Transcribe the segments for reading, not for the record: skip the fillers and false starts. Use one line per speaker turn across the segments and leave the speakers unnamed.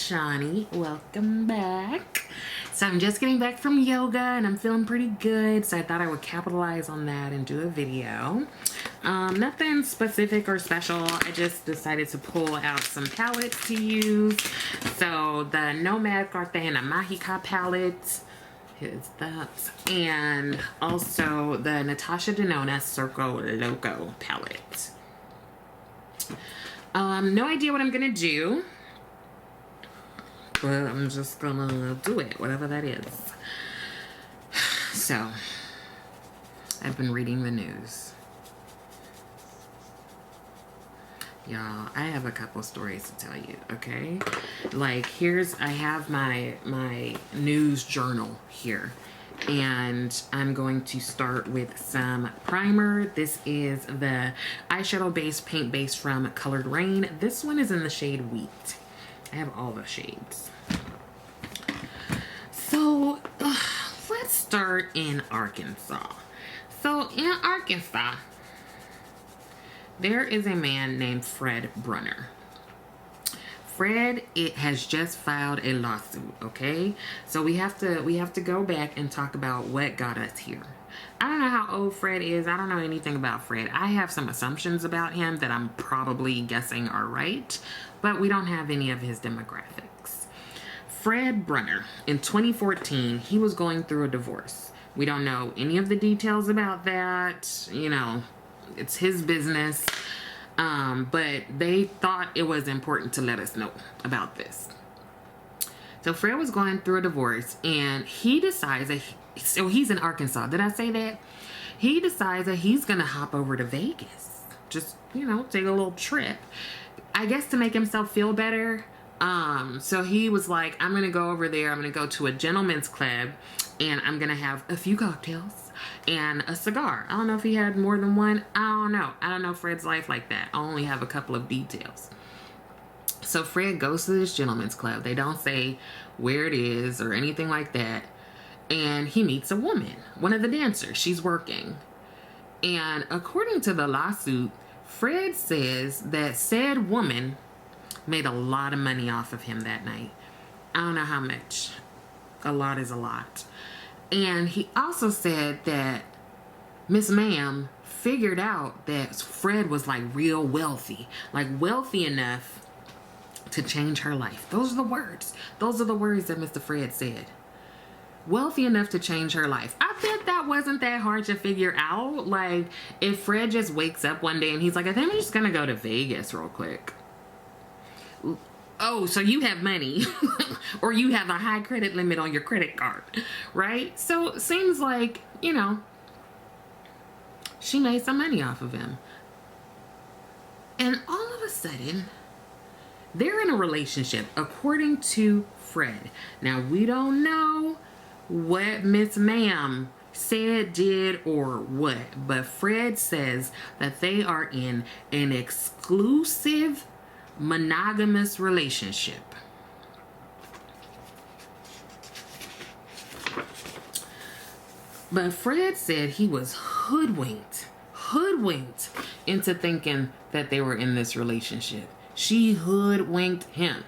Shawnee. Welcome back. So I'm just getting back from yoga and I'm feeling pretty good, so I thought I would capitalize on that and do a video. Nothing specific or special. I just decided to pull out some palettes to use. So the Nomad Cartegena Mágica palette is that, and also the Natasha Denona Circo Loco palette. No idea what I'm gonna do, but I'm just gonna do it, whatever that is. So, I've been reading the news. Y'all, I have a couple stories to tell you, okay? Like, I have my news journal here. And I'm going to start with some primer. This is the eyeshadow base, paint base from Colored Rain. This one is in the shade Wheat. I have all the shades. So, let's start in Arkansas. So, in Arkansas, there is a man named Fred Brunner. Fred, it has just filed a lawsuit, okay? So we have to go back and talk about what got us here. I don't know how old Fred is. I don't know anything about Fred. I have some assumptions about him that I'm probably guessing are right, but we don't have any of his demographics. Fred Brunner, in 2014, he was going through a divorce. We don't know any of the details about that. You know, it's his business. But they thought it was important to let us know about this. So Fred was going through a divorce, and he decides that, so he's in Arkansas. Did I say that? He decides that he's going to hop over to Vegas. Just, you know, take a little trip. I guess to make himself feel better. So he was like, I'm going to go over there. I'm going to go to a gentleman's club, and I'm going to have a few cocktails and a cigar. I don't know if he had more than one. I don't know. I don't know Fred's life like that. I only have a couple of details. So Fred goes to this gentleman's club. They don't say where it is or anything like that. And he meets a woman, one of the dancers. She's working. And according to the lawsuit, Fred says that said woman made a lot of money off of him that night. I don't know how much. A lot is a lot. And he also said that Miss Ma'am figured out that Fred was like real wealthy. Like wealthy enough to change her life. Those are the words. Those are the words that Mr. Fred said. Wealthy enough to change her life. I bet that wasn't that hard to figure out. Like if Fred just wakes up one day and he's like, I think I'm just gonna go to Vegas real quick. Oh, so you have money or you have a high credit limit on your credit card, right? So it seems like, you know, she made some money off of him. And all of a sudden, they're in a relationship, according to Fred. Now, we don't know what Miss Ma'am said, did, or what, but Fred says that they are in an exclusive monogamous relationship. But Fred said he was hoodwinked into thinking that they were in this relationship. She hoodwinked him.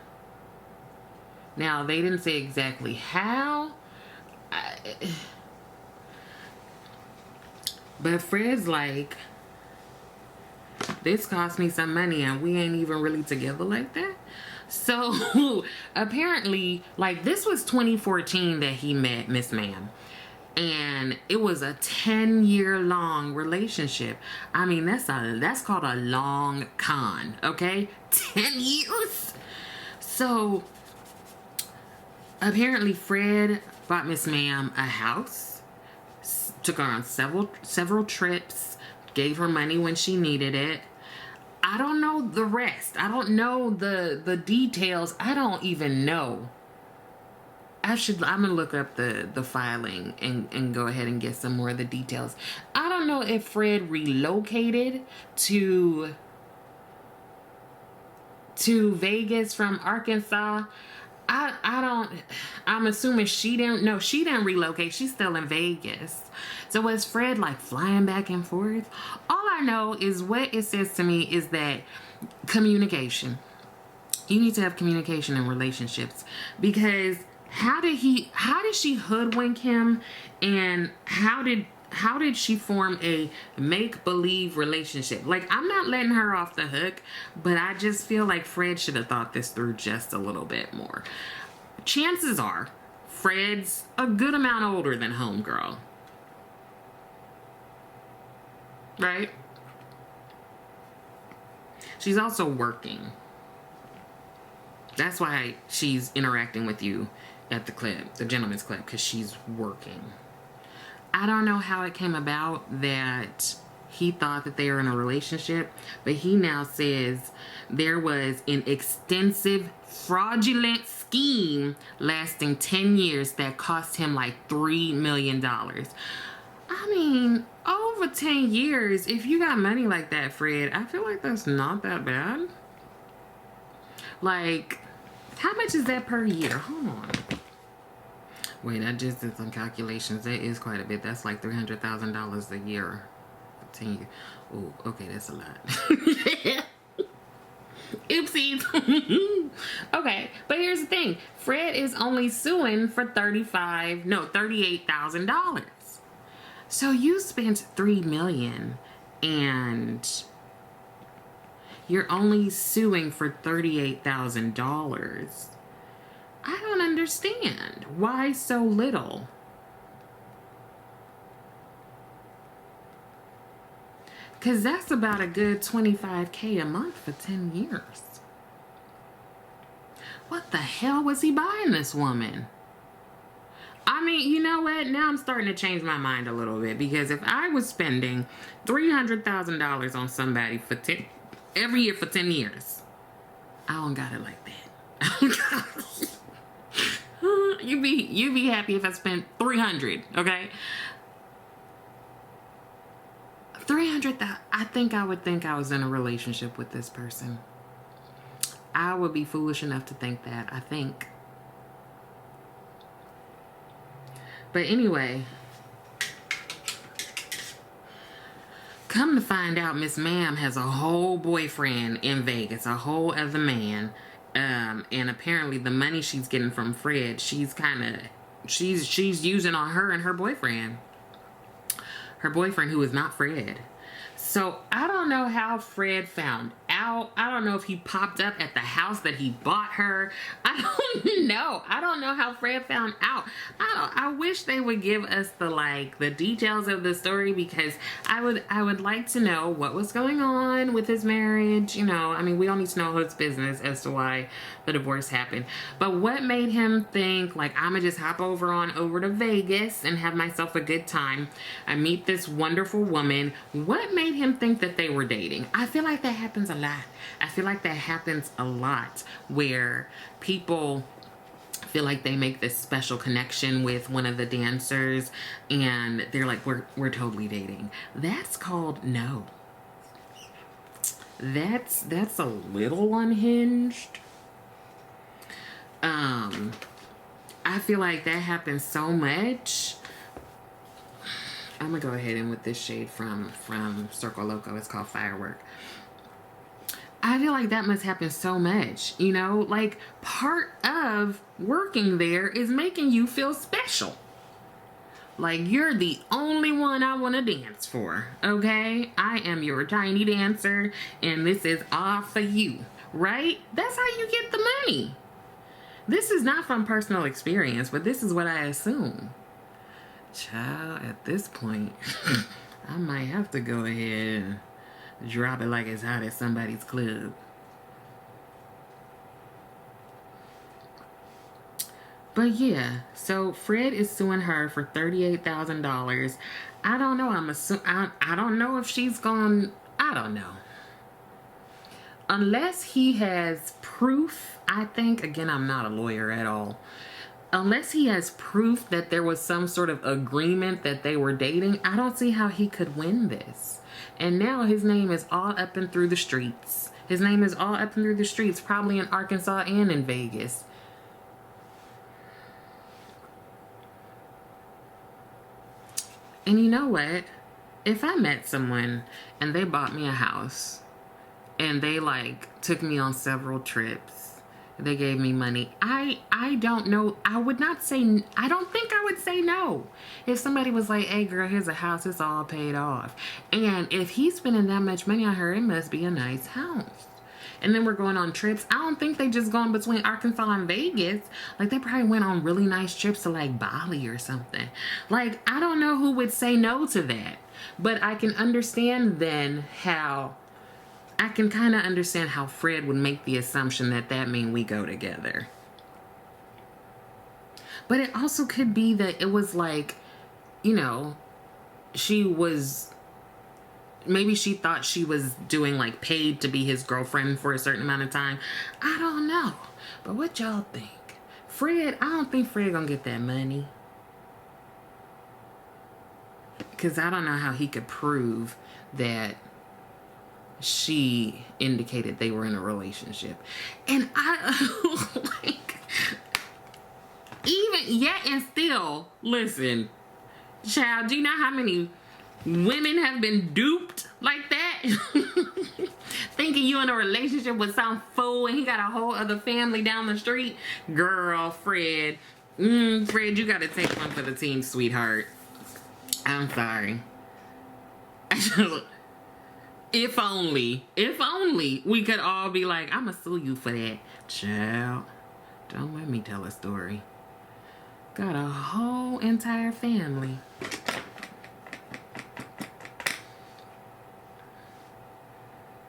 Now, they didn't say exactly how. But Fred's like, this cost me some money and we ain't even really together like that. So apparently, like, this was 2014 that he met Miss Ma'am. And it was a 10-year long relationship. I mean, that's called a long con, okay? 10 years. So apparently Fred bought Miss Ma'am a house, took her on several trips, gave her money when she needed it. I don't know the rest. I don't know the details. I don't even know. I'm gonna look up the filing and go ahead and get some more of the details. I don't know if Fred relocated to Vegas from Arkansas. I'm assuming she didn't relocate. She's still in Vegas. So was Fred like flying back and forth? All I know is what it says to me is that communication. You need to have communication in relationships, because how did she hoodwink him, and how did she form a make-believe relationship? Like, I'm not letting her off the hook, but I just feel like Fred should have thought this through just a little bit more. Chances are Fred's a good amount older than homegirl, right? She's also working. That's why she's interacting with you at the club, the gentleman's club, because she's working. I don't know how it came about that he thought that they were in a relationship, but he now says there was an extensive fraudulent scheme lasting 10 years that cost him like $3 million. I mean, over 10 years, if you got money like that, Fred, I feel like that's not that bad. Like, how much is that per year? Hold on. Wait, I just did some calculations. That is quite a bit. That's like $300,000 a year for 10 years. Oh, okay, that's a lot. Oopsies. Okay, but here's the thing. Fred is only suing for $38,000. So you spent $3 million and you're only suing for $38,000. I don't understand. Why so little? Because that's about a good $25K a month for 10 years. What the hell was he buying this woman? I mean, you know what? Now I'm starting to change my mind a little bit, because if I was spending $300,000 on somebody for every year for 10 years, I don't got it like that. You'd be happy if I spent $300, okay? $300,000. I think I would think I was in a relationship with this person. I would be foolish enough to think that, I think. But anyway, come to find out, Miss Ma'am has a whole boyfriend in Vegas, a whole other man. And apparently the money she's getting from Fred, she's using on her and her boyfriend. Her boyfriend, who is not Fred. So I don't know how Fred found out. I don't know if he popped up at the house that he bought her. I don't know. I don't know how Fred found out. I wish they would give us the details of the story, because I would like to know what was going on with his marriage. You know, I mean, we don't need to know his business as to why the divorce happened. But what made him think, like, I'm gonna just hop over to Vegas and have myself a good time? I meet this wonderful woman. What made him think that they were dating? I feel like that happens a lot. I feel like that happens a lot, where people feel like they make this special connection with one of the dancers and they're like, we're totally dating. That's called no. That's a little unhinged. I feel like that happens so much. I'm gonna go ahead and with this shade from Circle Loco. It's called Firework. I feel like that must happen so much, you know? Like, part of working there is making you feel special. Like, you're the only one I want to dance for, okay? I am your tiny dancer, and this is all for you, right? That's how you get the money. This is not from personal experience, but this is what I assume. Child, at this point, I might have to go ahead and drop it like it's hot at somebody's club. But yeah, so Fred is suing her for $38,000. I don't know. I don't know if she's gone. I don't know. Unless he has proof, I think, again, I'm not a lawyer at all. Unless he has proof that there was some sort of agreement that they were dating, I don't see how he could win this. And now his name is all up and through the streets. His name is all up and through the streets, probably in Arkansas and in Vegas. And you know what? If I met someone and they bought me a house and they like took me on several trips they gave me money. I don't know. I would not say, I don't think I would say no. If somebody was like, hey girl, here's a house, it's all paid off. And if he's spending that much money on her, it must be a nice house. And then we're going on trips. I don't think they just going between Arkansas and Vegas. Like, they probably went on really nice trips to like Bali or something. Like, I don't know who would say no to that. But I can understand then how, I can kind of understand how Fred would make the assumption that that means we go together. But it also could be that it was like, you know, she was, maybe she thought she was doing like paid to be his girlfriend for a certain amount of time. I don't know. But what y'all think? Fred, I don't think Fred gonna get that money. Because I don't know how he could prove that she indicated they were in a relationship. And I, like, even yet and still, listen, child, do you know how many women have been duped like that? Thinking you in a relationship with some fool and he got a whole other family down the street? Girl, Fred, Fred, you gotta take one for the team, sweetheart. I'm sorry. If only we could all be like, I'ma sue you for that. Child, don't let me tell a story. Got a whole entire family.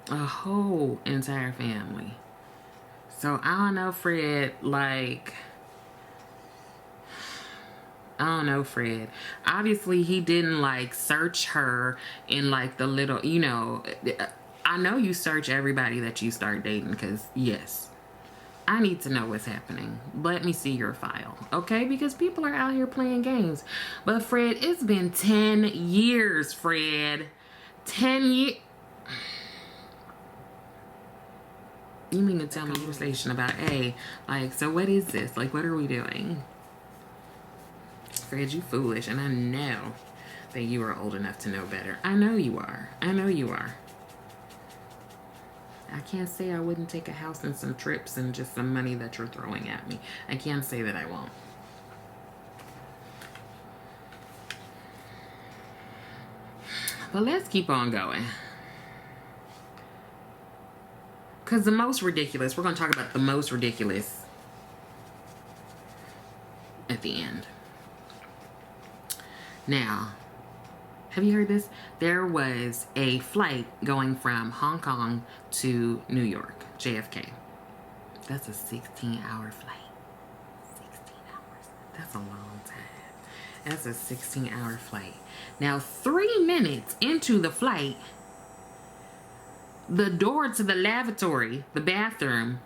A whole entire family. So I don't know, Fred, like, I don't know, Fred. Obviously, he didn't, like, search her in, like, the little, you know, I know you search everybody that you start dating because, yes, I need to know what's happening. Let me see your file, okay? Because people are out here playing games. But, Fred, it's been 10 years, Fred. 10 years. You mean to tell me you're station about, hey, like, so what is this? Like, what are we doing? Fred, you foolish, and I know that you are old enough to know better. I know you are. I know you are. I can't say I wouldn't take a house and some trips and just some money that you're throwing at me. I can't say that I won't. But let's keep on going. Because the most ridiculous, we're going to talk about the most ridiculous at the end. Now, have you heard this? There was a flight going from Hong Kong to New York, JFK. That's a 16-hour flight. 16 hours. That's a long time. That's a 16-hour flight. Now, 3 minutes into the flight, the door to the lavatory, the bathroom,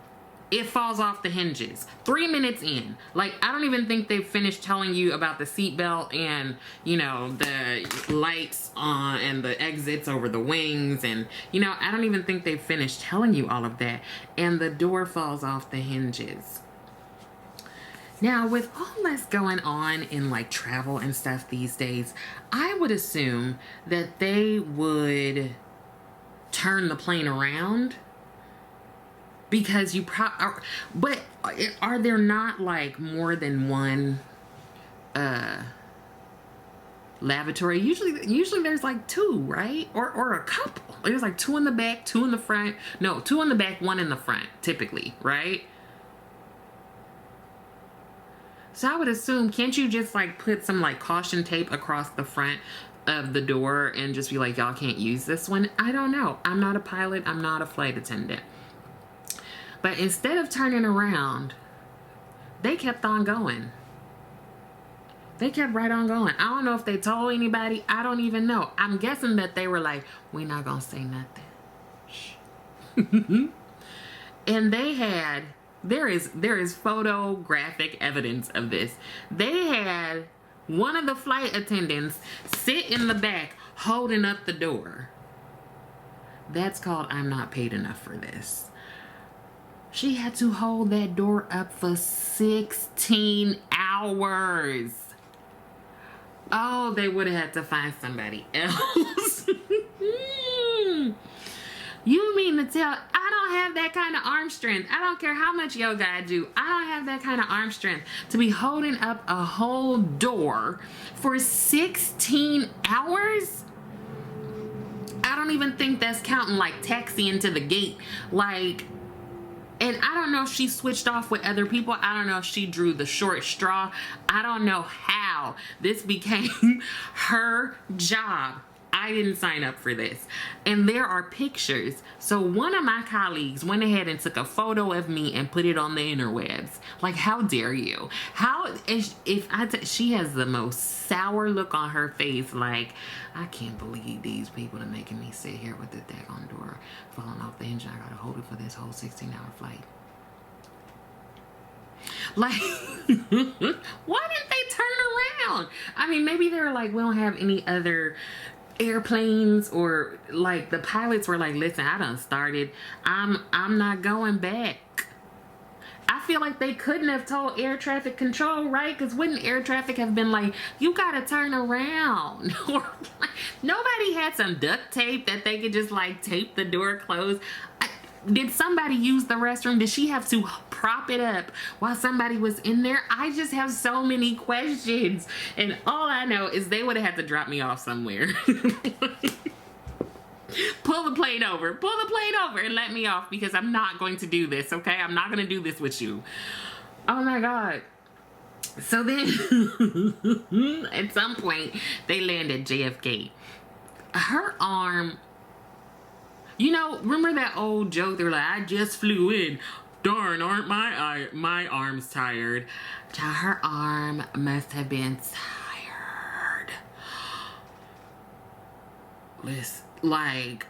it falls off the hinges. 3 minutes in. Like, I don't even think they've finished telling you about the seatbelt and, you know, the lights on and the exits over the wings. And, you know, I don't even think they've finished telling you all of that. And the door falls off the hinges. Now, with all that's going on in, like, travel and stuff these days, I would assume that they would turn the plane around. Because you but are there not like more than one lavatory? Usually there's like 2, right? Or a couple. There's like 2 in the back, 2 in the front. No, 2 in the back, 1 in the front, typically, right? So I would assume, can't you just like put some like caution tape across the front of the door and just be like, y'all can't use this one? I don't know. I'm not a pilot. I'm not a flight attendant. But instead of turning around, they kept on going. They kept right on going. I don't know if they told anybody. I don't even know. I'm guessing that they were like, we're not going to say nothing. Shh. And they had, there is photographic evidence of this. They had one of the flight attendants sit in the back holding up the door. That's called I'm not paid enough for this. She had to hold that door up for 16 hours. Oh, they would have had to find somebody else. You mean to tell I don't have that kind of arm strength. I don't care how much yoga I do. I don't have that kind of arm strength to be holding up a whole door for 16 hours. I don't even think that's counting like taxiing to the gate. Like, and I don't know if she switched off with other people. I don't know if she drew the short straw. I don't know how this became her job. I didn't sign up for this. And there are pictures. So one of my colleagues went ahead and took a photo of me and put it on the interwebs. Like, how dare you? She has the most sour look on her face. Like, I can't believe these people are making me sit here with the daggone door falling off the hinge. I gotta hold it for this whole 16-hour flight. Like, why didn't they turn around? I mean, maybe they were like, we don't have any other airplanes, or like the pilots were like, listen, I done started, I'm not going back. I feel like they couldn't have told air traffic control, right? Because wouldn't air traffic have been like, you gotta turn around? Or like, nobody had some duct tape that they could just like tape the door closed. Did somebody use the restroom? Did she have to prop it up while somebody was in there? I just have so many questions. And all I know is they would have had to drop me off somewhere. Pull the plane over and let me off, because I'm not going to do this, okay? I'm not going to do this with you. Oh my God. So then at some point they land at JFK. Her arm, you know, remember that old joke? They're like, I just flew in. Darn, aren't my arms tired? Child, her arm must have been tired. Listen, like,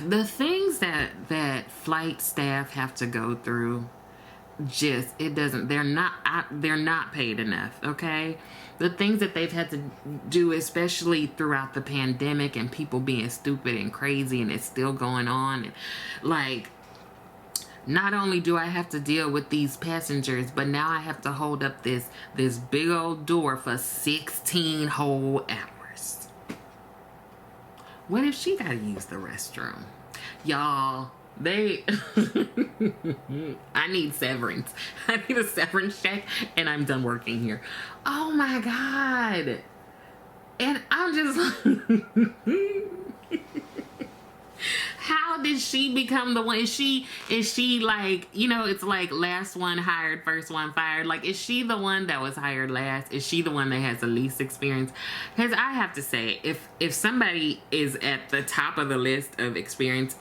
the things that flight staff have to go through, just, it doesn't, they're not paid enough, okay? The things that they've had to do, especially throughout the pandemic and people being stupid and crazy, and it's still going on. And like, not only do I have to deal with these passengers, but now I have to hold up this big old door for 16 whole hours. What if she gotta use the restroom? Y'all, I need severance. I need a severance check, and I'm done working here. Oh my God. And I'm just how did she become the one? Is she like, you know, it's like last one hired, first one fired. Like, is she the one that was hired last? Is she the one that has the least experience? Because I have to say, if somebody is at the top of the list of experience,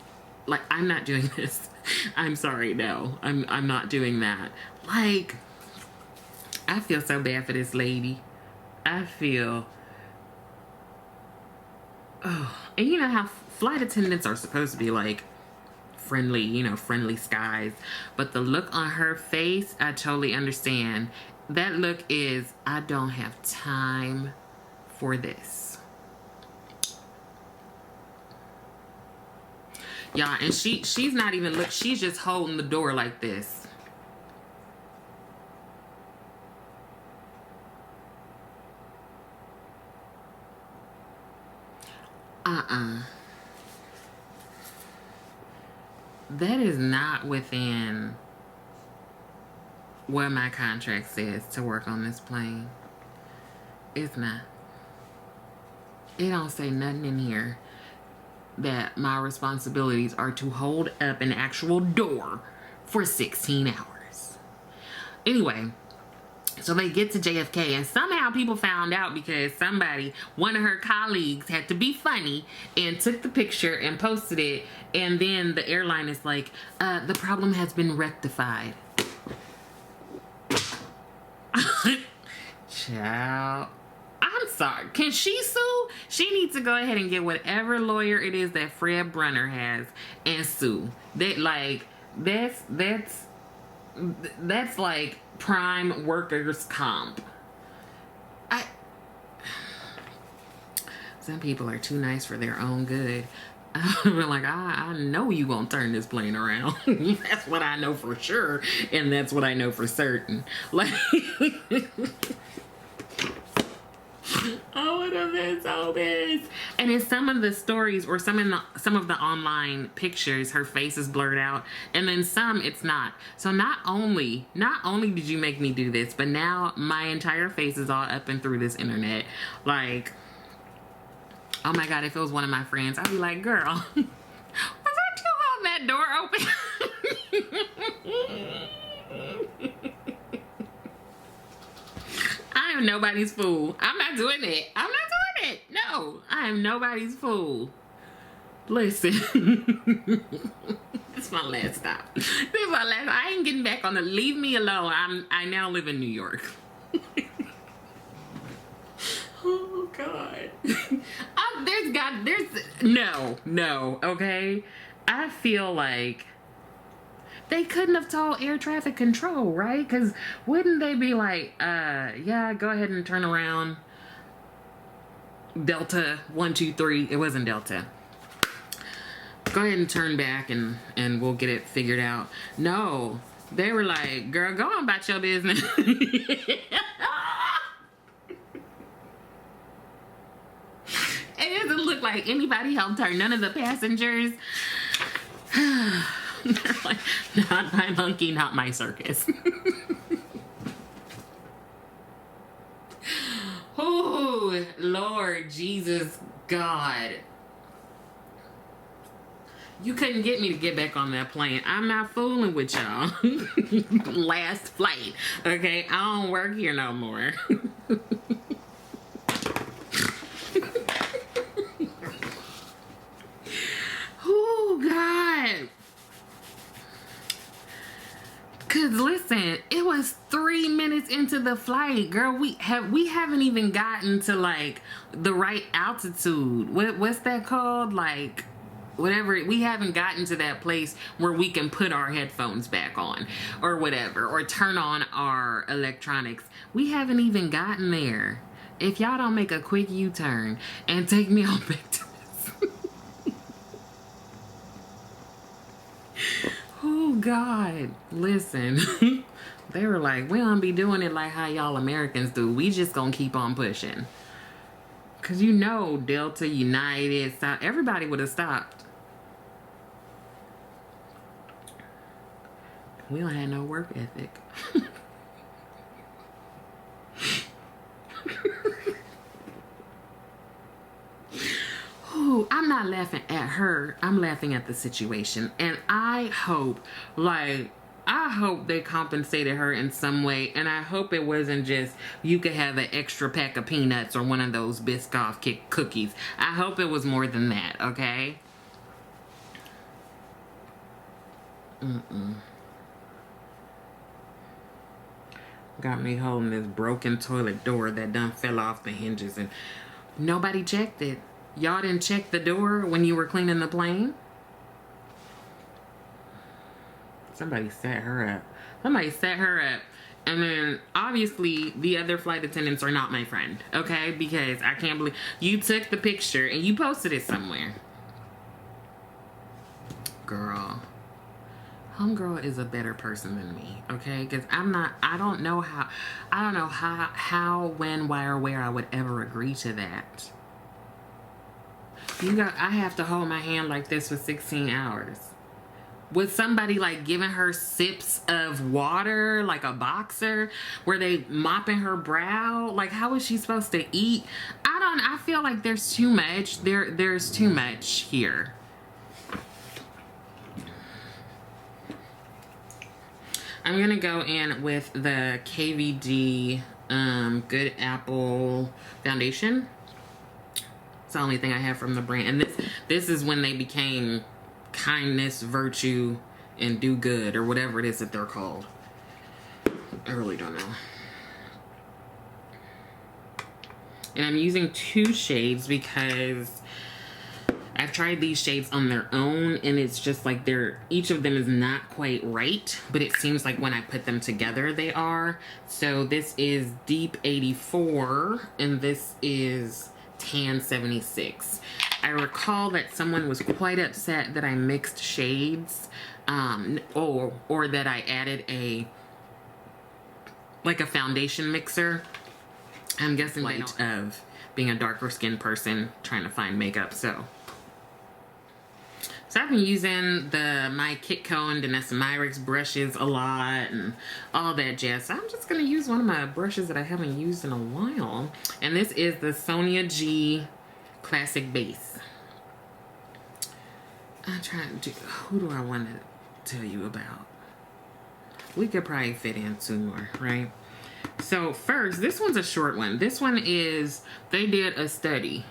like, I'm not doing this. I'm sorry, no. I'm not doing that. Like, I feel so bad for this lady. I feel, oh, and you know how flight attendants are supposed to be like friendly, you know, friendly skies, but the look on her face, I totally understand. That look is, I don't have time for this. Y'all, and she's not even look, she's just holding the door like this. That is not within what my contract says to work on this plane. It's not. It don't say nothing in here that my responsibilities are to hold up an actual door for 16 hours. Anyway, so they get to JFK, and somehow people found out because one of her colleagues had to be funny and took the picture and posted it, and then the airline is like, the problem has been rectified. Child, I'm sorry. Can she sue? She needs to go ahead and get whatever lawyer it is that Fred Brunner has and sue. That's like prime workers comp. Some people are too nice for their own good. I'm like, I know you gonna turn this plane around. That's what I know for sure, and that's what I know for certain. Like, I would have been so pissed. And in some of the stories or some of the online pictures, her face is blurred out, and then some it's not. So not only did you make me do this, but now my entire face is all up and through this internet. Like, oh my God, if it was one of my friends, I'd be like, girl, was that you holding that door open? I am nobody's fool. I'm not doing it. I'm not doing it. No, I am nobody's fool. Listen. This is my last stop. This is my last. I ain't getting back on the. Leave me alone. I now live in New York. Oh God. No. Okay. I feel like they couldn't have told air traffic control, right? Because wouldn't they be like, yeah, go ahead and turn around. Delta 123. It wasn't Delta. Go ahead and turn back and we'll get it figured out. No, they were like, girl, go on about your business. It doesn't look like anybody helped her. None of the passengers. They're like, not my monkey, not my circus. Oh, Lord Jesus God. You couldn't get me to get back on that plane. I'm not fooling with y'all. Last flight. Okay, I don't work here no more. Oh, God. Cause listen, it was 3 minutes into the flight, girl. We haven't even gotten to like the right altitude. What's that called? Like whatever. We haven't gotten to that place where we can put our headphones back on or whatever, or turn on our electronics. We haven't even gotten there. If y'all don't make a quick U-turn and take me on back to this. Oh God, listen. They were like, we don't be doing it like how y'all Americans do. We just gonna keep on pushing. Cause you know Delta, United, South, everybody would have stopped. We don't have no work ethic. Ooh, I'm not laughing at her. I'm laughing at the situation. And I hope they compensated her in some way. And I hope it wasn't just, you could have an extra pack of peanuts or one of those Biscoff cookies. I hope it was more than that, okay? Got me holding this broken toilet door that done fell off the hinges and nobody checked it. Y'all didn't check the door when you were cleaning the plane? Somebody set her up. Somebody set her up. And then, obviously, the other flight attendants are not my friend, okay? Because I can't believe... You took the picture and you posted it somewhere. Girl. Homegirl is a better person than me, okay? Because I don't know how, when, why, or where I would ever agree to that. I have to hold my hand like this for 16 hours. Was somebody like giving her sips of water like a boxer? Were they mopping her brow? Like, how was she supposed to eat? I feel like there's too much. There's too much here. I'm gonna go in with the KVD Good Apple foundation. It's the only thing I have from the brand. And this is when they became Kindness, Virtue, and Do Good, or whatever it is that they're called. I really don't know. And I'm using 2 shades because I've tried these shades on their own and it's just like each of them is not quite right, but it seems like when I put them together they are. So this is Deep 84 and this is Tan 76. I recall that someone was quite upset that I mixed shades, or that I added a foundation mixer. I'm guessing they don't have being a darker skinned person trying to find makeup. So I've been using my Kitco and Danessa Myricks brushes a lot and all that jazz. So I'm just going to use one of my brushes that I haven't used in a while. And this is the Sonia G Classic Base. I'm trying to do, who do I want to tell you about? We could probably fit in 2 more, right? So first, this one's a short one. This one is, they did a study.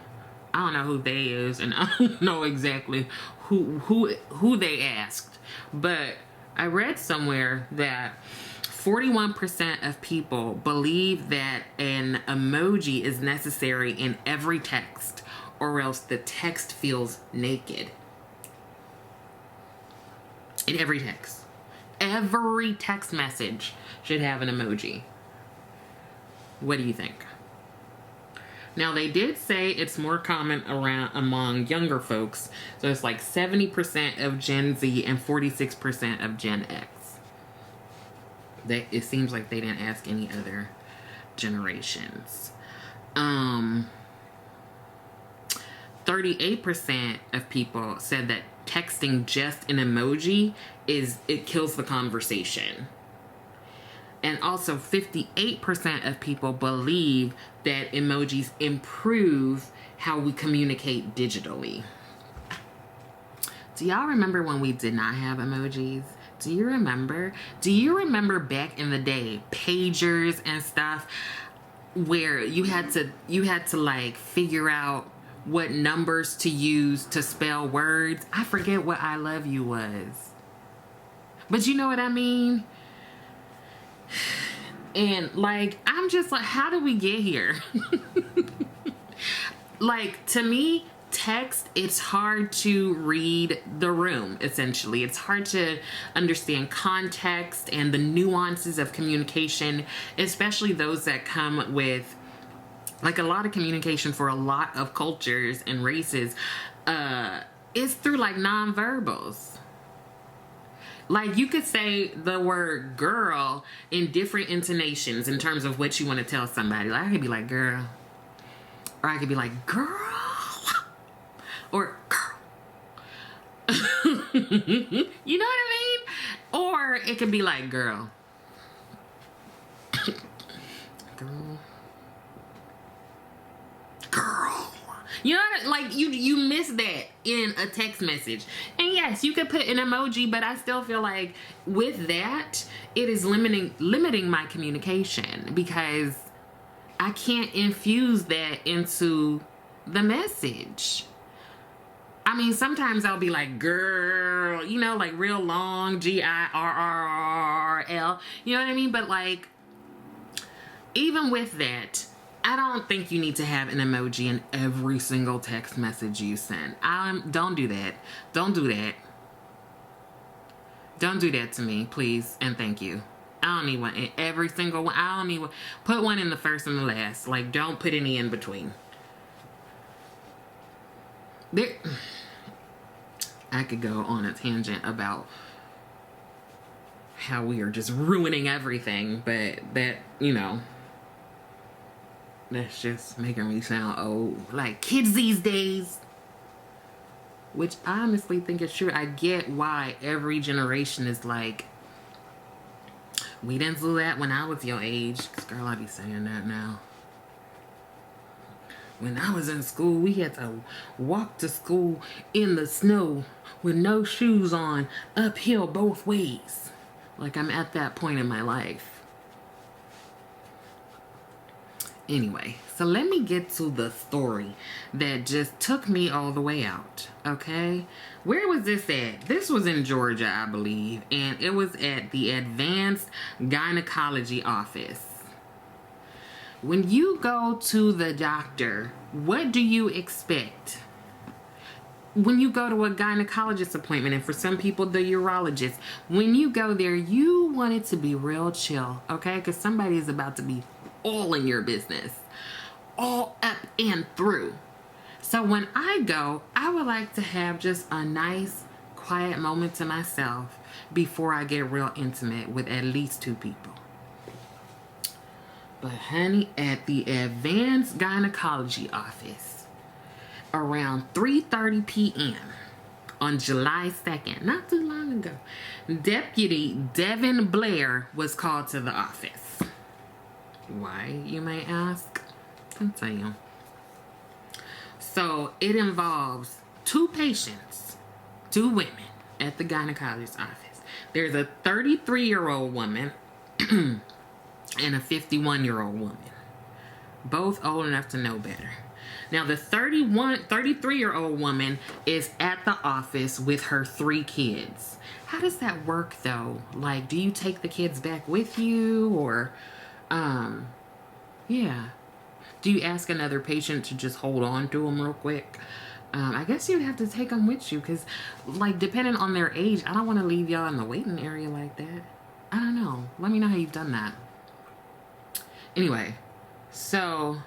I don't know who they is, and I don't know exactly who they asked, but I read somewhere that 41% of people believe that an emoji is necessary in every text, or else the text feels naked. In every text. Every text message should have an emoji. What do you think? Now, they did say it's more common among younger folks. So it's like 70% of Gen Z and 46% of Gen X. It seems like they didn't ask any other generations. 38% of people said that texting just an emoji it kills the conversation. And also 58% of people believe that emojis improve how we communicate digitally. Do y'all remember when we did not have emojis? Do you remember? Do you remember back in the day, pagers and stuff, where you had to like figure out what numbers to use to spell words? I forget what I love you was. But you know what I mean? And like, I'm just like, how do we get here? Like, to me, text, it's hard to read the room, essentially. It's hard to understand context and the nuances of communication, especially those that come with, like, a lot of communication for a lot of cultures and races is through like nonverbals. Like, you could say the word girl in different intonations in terms of what you want to tell somebody. Like, I could be like, girl. Or I could be like, girl. Or, girl. You know what I mean? Or it could be like, girl. Girl. Girl. You know what? Like, you miss that in a text message. And yes, you could put an emoji, but I still feel like with that, it is limiting my communication, because I can't infuse that into the message. I mean, sometimes I'll be like, girl, you know, like real long, GIRRL. You know what I mean? But like, even with that, I don't think you need to have an emoji in every single text message you send. Don't do that. Don't do that. Don't do that to me, please, and thank you. I don't need one in every single one. I don't need one. Put one in the first and the last. Like, don't put any in between. I could go on a tangent about how we are just ruining everything, but that, you know, that's just making me sound old. Like kids these days. Which I honestly think is true. I get why every generation is like, we didn't do that when I was your age. 'Cause girl, I be saying that now. When I was in school, we had to walk to school in the snow with no shoes on, uphill both ways. Like, I'm at that point in my life. Anyway, so let me get to the story that just took me all the way out, okay? Where was this at? This was in Georgia, I believe, and it was at the Advanced Gynecology Office. When you go to the doctor, what do you expect? When you go to a gynecologist appointment, and for some people, the urologist, when you go there, you want it to be real chill, okay? Because somebody is about to be all in your business, all up and through. So when I go, I would like to have just a nice, quiet moment to myself before I get real intimate with at least 2 people. But honey, at the advanced gynecology office, around 3:30 p.m. on July 2nd, not too long ago, Deputy Devin Blair was called to the office. Why, you may ask? I'll tell you. So it involves 2 patients, 2 women at the gynecologist's office. There's a 33-year-old woman and a 51-year-old woman. Both old enough to know better. Now the 33-year-old woman is at the office with her 3 kids. How does that work though? Like, do you take the kids back with you, or yeah. Do you ask another patient to just hold on to them real quick? I guess you'd have to take them with you, because, like, depending on their age, I don't want to leave y'all in the waiting area like that. I don't know. Let me know how you've done that. Anyway, so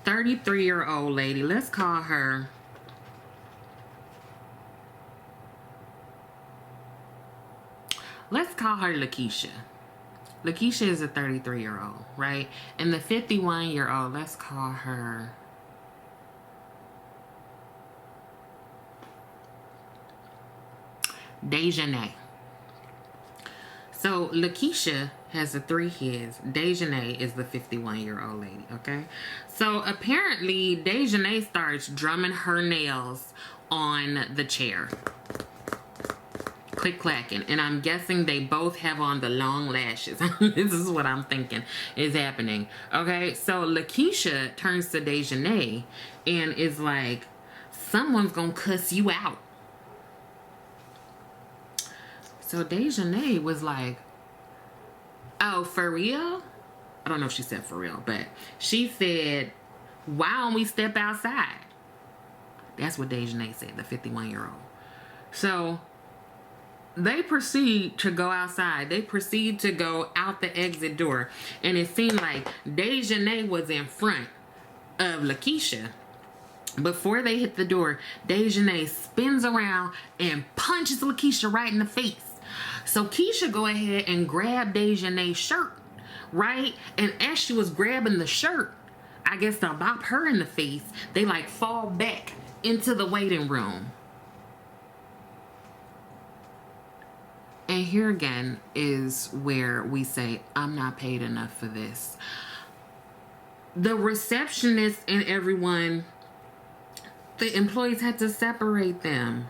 33-year-old lady, let's call her Lakeisha. Lakeisha is a 33-year-old, right? And the 51-year-old, let's call her Dejanay. So Lakeisha has the 3 kids. Dejanay is the 51-year-old lady, okay? So apparently Dejanay starts drumming her nails on the chair. Click clacking, and I'm guessing they both have on the long lashes. This is what I'm thinking is happening. Okay, so Lakeisha turns to Dejanay and is like, someone's gonna cuss you out. So Dejanay was like, oh, for real? I don't know if she said for real, but she said, why don't we step outside? That's what Dejanay said, the 51-year-old. So they proceed to go outside. They proceed to go out the exit door. And it seemed like Dejanay was in front of Lakeisha. Before they hit the door, Dejanay spins around and punches Lakeisha right in the face. So Keisha go ahead and grab Dejanay's shirt, right? And as she was grabbing the shirt, I guess to bop her in the face, they like fall back into the waiting room. And here again is where we say, I'm not paid enough for this. The receptionist and everyone, the employees had to separate them.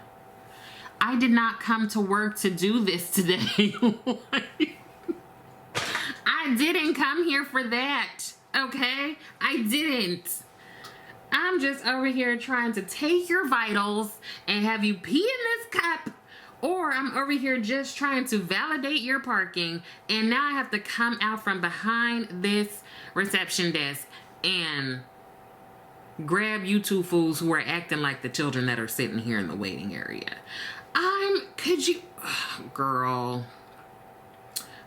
I did not come to work to do this today. I didn't come here for that, okay? I didn't. I'm just over here trying to take your vitals and have you pee in this cup. Or I'm over here just trying to validate your parking, and now I have to come out from behind this reception desk and grab you 2 fools who are acting like the children that are sitting here in the waiting area. Girl.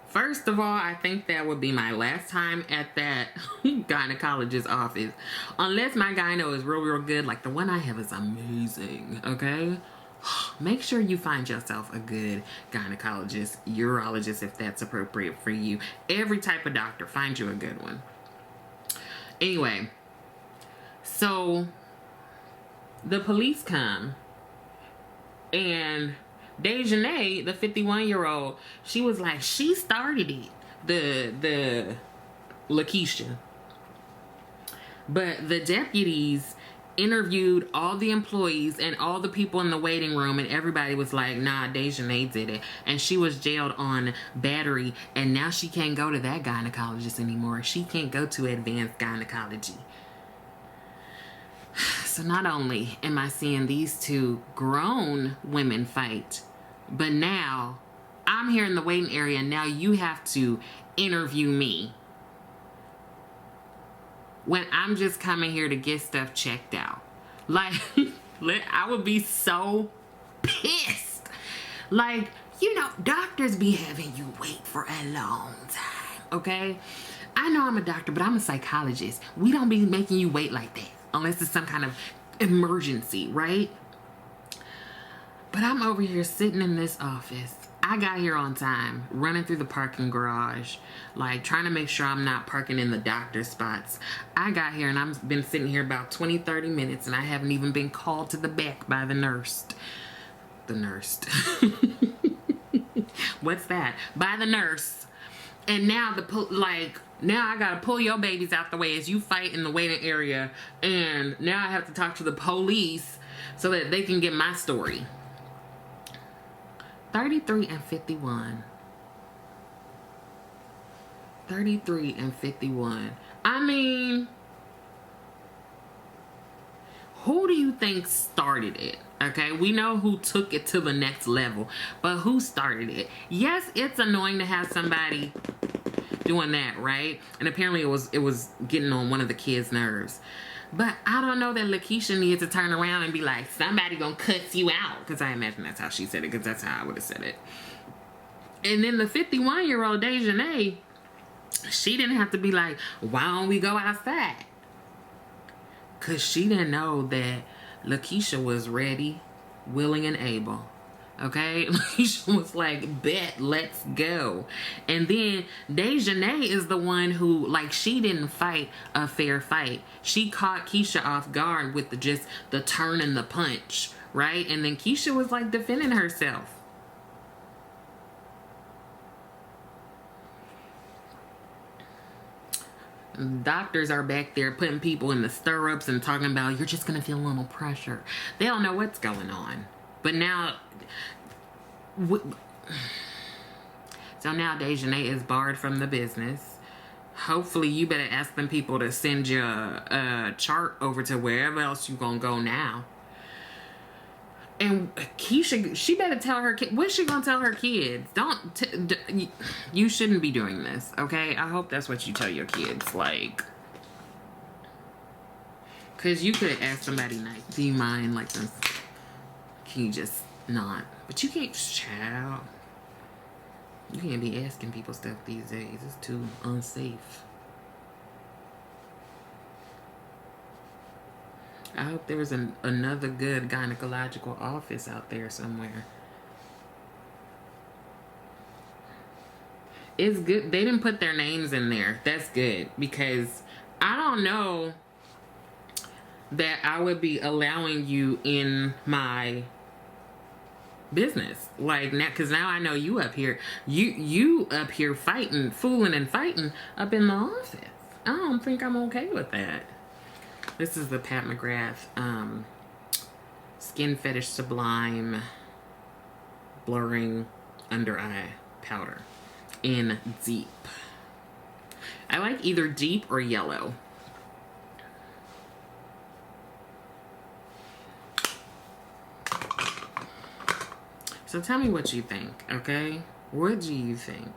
First of all, I think that would be my last time at that gynecologist's office. Unless my gyno is real, real good. Like the one I have is amazing, okay? Make sure you find yourself a good gynecologist, urologist, if that's appropriate for you. Every type of doctor, find you a good one. Anyway, so the police come, and Dejanay, the 51-year-old, she was like, she started it, the Lakeisha. But the deputies interviewed all the employees and all the people in the waiting room, and everybody was like, nah, Dejanay did it. And she was jailed on battery, and now she can't go to that gynecologist anymore. She can't go to advanced gynecology. So not only am I seeing these 2 grown women fight, but now I'm here in the waiting area, and now you have to interview me when I'm just coming here to get stuff checked out. Like, I would be so pissed. Like, you know, doctors be having you wait for a long time, okay? I know I'm a doctor, but I'm a psychologist. We don't be making you wait like that unless it's some kind of emergency, right? But I'm over here sitting in this office. I got here on time, running through the parking garage, like trying to make sure I'm not parking in the doctor spots. I got here and I've been sitting here about 20-30 minutes and I haven't even been called to the back by the nurse. The nurse. What's that? By the nurse. And now now I gotta pull your babies out the way as you fight in the waiting area, and now I have to talk to the police so that they can get my story. 33 and 51. 33 and 51. I mean, who do you think started it? Okay, we know who took it to the next level, but who started it? Yes, it's annoying to have somebody doing that, right? And apparently it was getting on one of the kids' nerves. But I don't know that Lakeisha needs to turn around and be like, somebody gonna cuss you out. Because I imagine that's how she said it, because that's how I would have said it. And then the 51-year-old Dejanay, she didn't have to be like, why don't we go outside? Because she didn't know that Lakeisha was ready, willing, and able. Okay? Lakeisha was like, bet, let's go. And then Dejanay is the one who, like, she didn't fight a fair fight. She caught Keisha off guard with the turn and the punch, right? And then Keisha was like defending herself. Doctors are back there putting people in the stirrups and talking about, you're just gonna feel a little pressure. They don't know what's going on. But now, so now Dejanay is barred from the business. Hopefully you better ask them people to send you a chart over to wherever else you gonna go now. And Keisha, she better tell her kid. What's she gonna tell her kids? You shouldn't be doing this, okay? I hope that's what you tell your kids, like. Cause you could ask somebody nice, do you mind, like this? Can you just not? But you can't, child. You can't be asking people stuff these days. It's too unsafe. I hope there's another good gynecological office out there somewhere. It's good. They didn't put their names in there. That's good. Because I don't know that I would be allowing you in my business. Like, now, because now I know you up here. You up here fighting, fooling and fighting up in the office. I don't think I'm okay with that. This is the Pat McGrath Skin Fetish Sublime Blurring Under Eye Powder in Deep. I like either deep or yellow. So tell me what you think, okay? What do you think?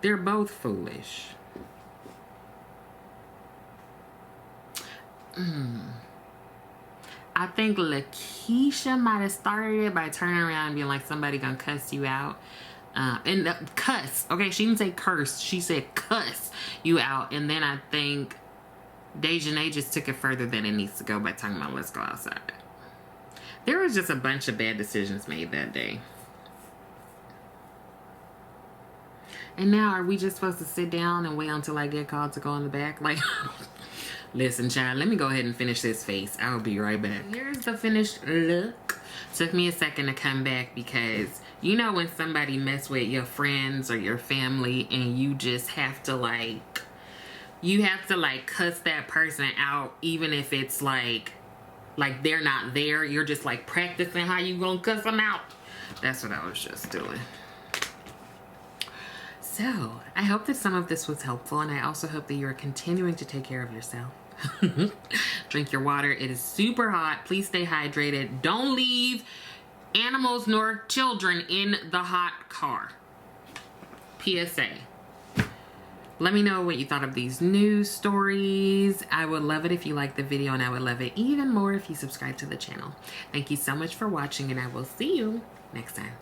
They're both foolish. I think Lakeisha might have started it by turning around and being like, somebody gonna cuss you out. Cuss. Okay, she didn't say curse. She said cuss you out. And then I think Dejanay just took it further than it needs to go by talking about let's go outside. There was just a bunch of bad decisions made that day. And now are we just supposed to sit down and wait until I get called to go in the back? Like... Listen, child, let me go ahead and finish this face. I'll be right back. Here's the finished look. Took me a second to come back because, you know, when somebody mess with your friends or your family and you just have to, like, cuss that person out, even if it's, like they're not there. You're just, like, practicing how you gonna cuss them out. That's what I was just doing. So, I hope that some of this was helpful, and I also hope that you're continuing to take care of yourself. Drink your water. It is super hot. Please stay hydrated. Don't leave animals nor children in the hot car. PSA. Let me know what you thought of these news stories. I would love it if you liked the video, and I would love it even more if you subscribe to the channel. Thank you so much for watching, and I will see you next time.